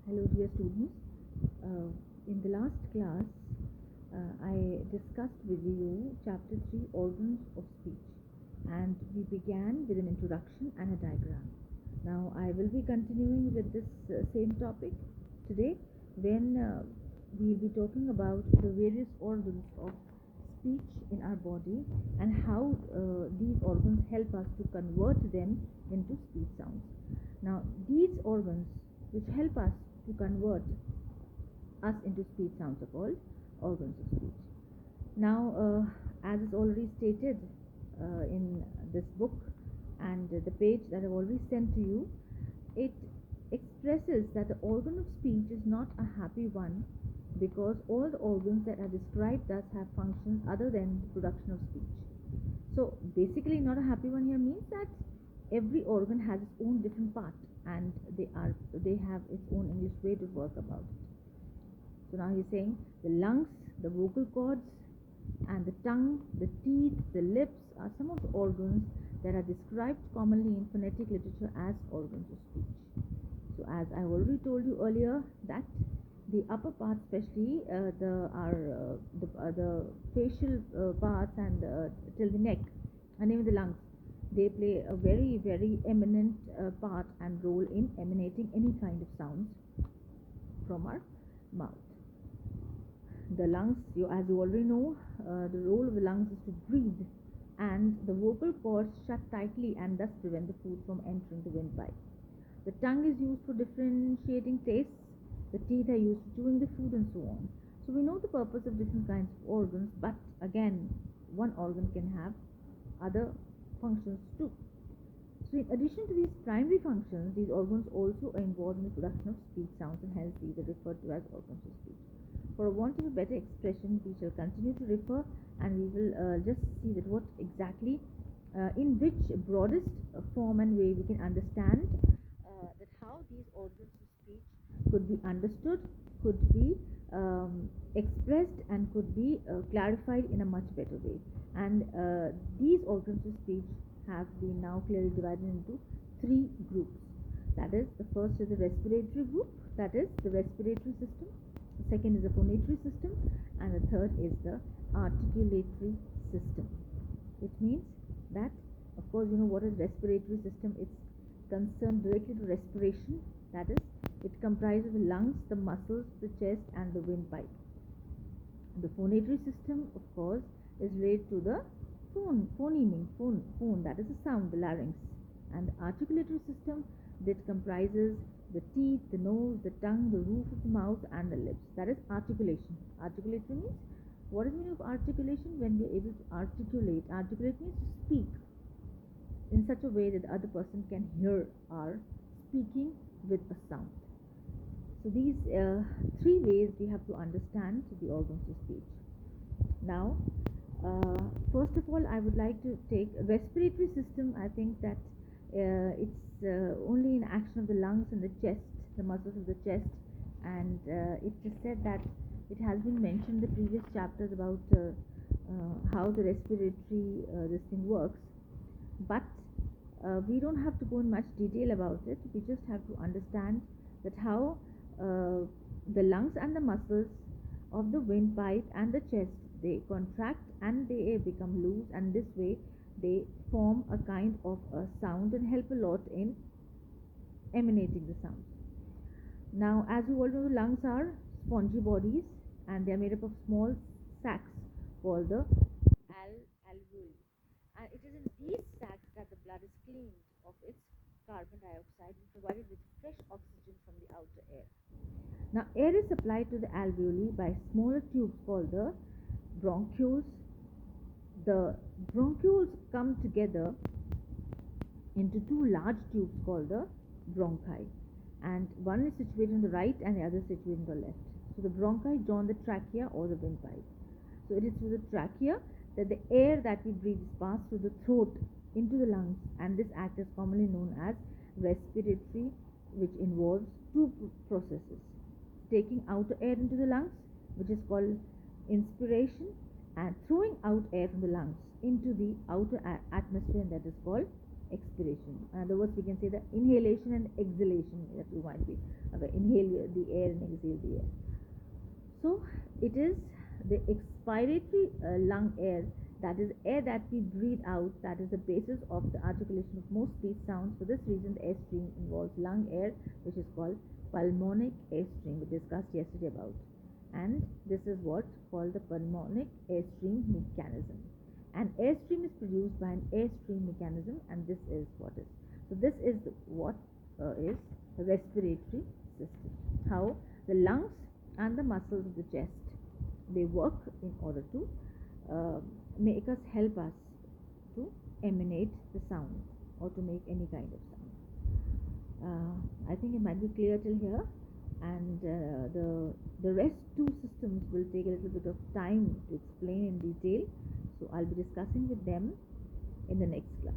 Hello dear students. In the last class, I discussed with you chapter 3 organs of speech, and we began with an introduction and a diagram. Now I will be continuing with this same topic today when we'll be talking about the various organs of speech in our body and how these organs help us to convert them into speech sounds. Now these organs which help us to convert us into speech sounds are called organs of speech. Now, as is already stated in this book and the page that I've already sent to you, it expresses that the organ of speech is not a happy one because all the organs that are described thus have functions other than the production of speech. So basically, not a happy one here means that every organ has its own different part and they have its own English way to work about it. So now he's saying the lungs, the vocal cords, and the tongue, the teeth, the lips are some of the organs that are described commonly in phonetic literature as organs of speech. So as I already told you earlier that the upper part, especially the facial parts and till the neck, and even the lungs, they play a very, very eminent part and role in emanating any kind of sounds from our mouth. The lungs, as you already know, the role of the lungs is to breathe, and the vocal cords shut tightly and thus prevent the food from entering the windpipe. The tongue is used for differentiating tastes, the teeth are used for chewing the food, and so on. So we know the purpose of different kinds of organs, but again, one organ can have other functions too. So in addition to these primary functions, these organs also are involved in the production of speech sounds, and hence these are referred to as organs of speech. For want of a better expression, we shall continue to refer, and we will just see that what exactly, in which broadest form and way we can understand that how these organs of speech could be understood, could be expressed, and could be clarified in a much better way. And these organs of speech have been now clearly divided into three groups. That is, the first is the respiratory group, that is the respiratory system. The second is the phonatory system, and the third is the articulatory system. It means that, of course, you know what is respiratory system. It's concerned directly to respiration. That is, it comprises the lungs, the muscles, the chest, and the windpipe. The phonatory system, of course, is related to the phone, that is the sound, the larynx. And the articulatory system, that comprises the teeth, the nose, the tongue, the roof of the mouth, and the lips. That is articulation. Articulation means, what is the meaning of articulation? When we are able to articulate. Articulate means to speak in such a way that the other person can hear our speaking with a sound. So these three ways we have to understand the organs of speech. Now, first of all, I would like to take respiratory system. I think that it's only in action of the lungs and the chest, the muscles of the chest, and it is said that it has been mentioned in the previous chapters about how the respiratory this thing works, but we don't have to go in much detail about it. We just have to understand that how the lungs and the muscles of the windpipe and the chest, they contract and they become loose, and this way they form a kind of a sound and help a lot in emanating the sound. Now, as you all know, the lungs are spongy bodies and they are made up of small sacs called the alveoli, and it is in these sacs that the blood is cleaned of its carbon dioxide and provided with fresh oxygen from the outer air. Now, air is supplied to the alveoli by smaller tubes called the bronchioles. The bronchioles come together into two large tubes called the bronchi, and one is situated on the right and the other is situated on the left. So the bronchi join the trachea or the windpipe. So it is through the trachea that the air that we breathe is passed through the throat into the lungs, and this act is commonly known as respiratory, which involves two processes: taking outer air into the lungs, which is called inspiration, and throwing out air from the lungs into the outer atmosphere, and that is called expiration. In other words, we can say the inhalation and exhalation that you might be inhale the air and exhale the air. So it is the expiratory lung air, that is air that we breathe out, that is the basis of the articulation of most speech sounds. For this reason, the airstream involves lung air, which is called pulmonic airstream, we discussed yesterday about. And this is what called the pulmonic airstream mechanism. An airstream is produced by an airstream mechanism, and this is what is. So this is what is the respiratory system. How the lungs and the muscles of the chest, they work in order to help us to emanate the sound or to make any kind of sound. I think it might be clear till here, and the rest two systems will take a little bit of time to explain in detail, so I'll be discussing with them in the next class.